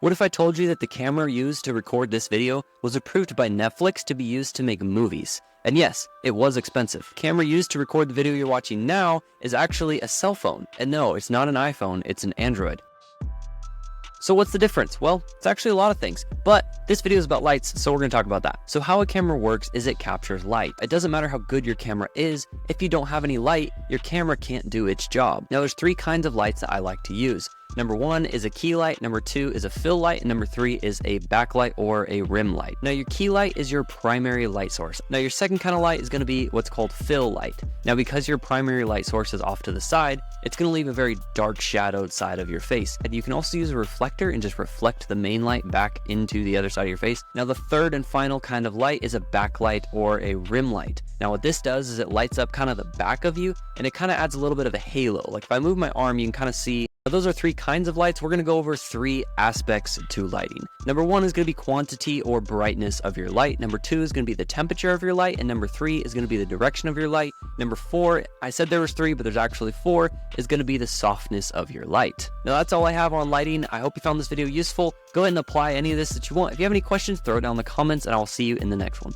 What if I told you that the camera used to record this video was approved by Netflix to be used to make movies? And yes, it was expensive. The camera used to record the video you're watching now is actually a cell phone. And no, it's not an iPhone, it's an Android. So what's the difference? Well, it's actually a lot of things, but this video is about lights, so we're going to talk about that. So how a camera works is it captures light. It doesn't matter how good your camera is, if you don't have any light, your camera can't do its job. Now there's three kinds of lights that I like to use. Number one is a key light, number two is a fill light, and number three is a backlight or a rim light. Now your key light is your primary light source. Now your second kind of light is going to be what's called fill light. Now because your primary light source is off to the side, it's going to leave a very dark shadowed side of your face. And you can also use a reflector and just reflect the main light back into the other side of your face. Now the third and final kind of light is a backlight or a rim light. Now what this does is it lights up kind of the back of you and it kind of adds a little bit of a halo. Like if I move my arm, you can kind of see. Those are three kinds of lights. We're going to go over three aspects to lighting. Number one is going to be quantity or brightness of your light. Number two is going to be the temperature of your light. And number three is going to be the direction of your light. Number four, I said there was three, but there's actually four, is going to be the softness of your light. Now that's all I have on lighting. I hope you found this video useful. Go ahead and apply any of this that you want. If you have any questions, throw it down in the comments and I'll see you in the next one.